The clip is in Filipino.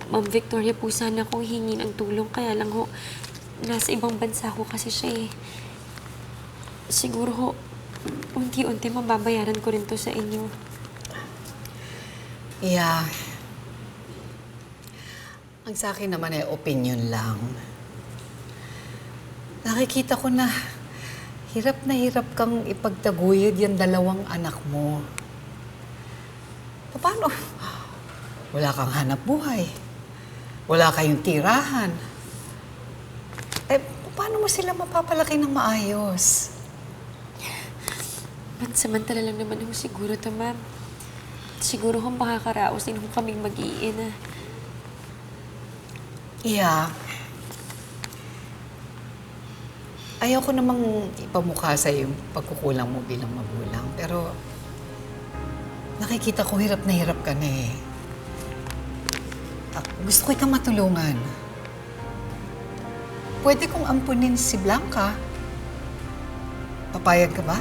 Ma'am Victoria po sana kung hingi ng tulong. Kaya lang ho, nasa ibang bansa ko kasi siya eh. Siguro ho, unti-unti mababayaran ko rin to sa inyo. Yeah. Ang sa akin naman ay opinion lang. Nakikita ko na hirap kang ipagtaguyod yung dalawang anak mo. Paano? Wala kang hanap buhay. Wala kayong tirahan. Eh, paano mo sila mapapalaki ng maayos? Pansamantala lang naman ho siguro to, ma'am. Siguro kung makakaraos din ho kaming mag-iina. Yeah. Ayaw ko namang ipamukha sa yung pagkukulang mo bilang magulang. Pero nakikita ko hirap na hirap ka na eh. Gusto ko itang matulungan. Pwede kong ampunin si Blanca. Papayag ka ba?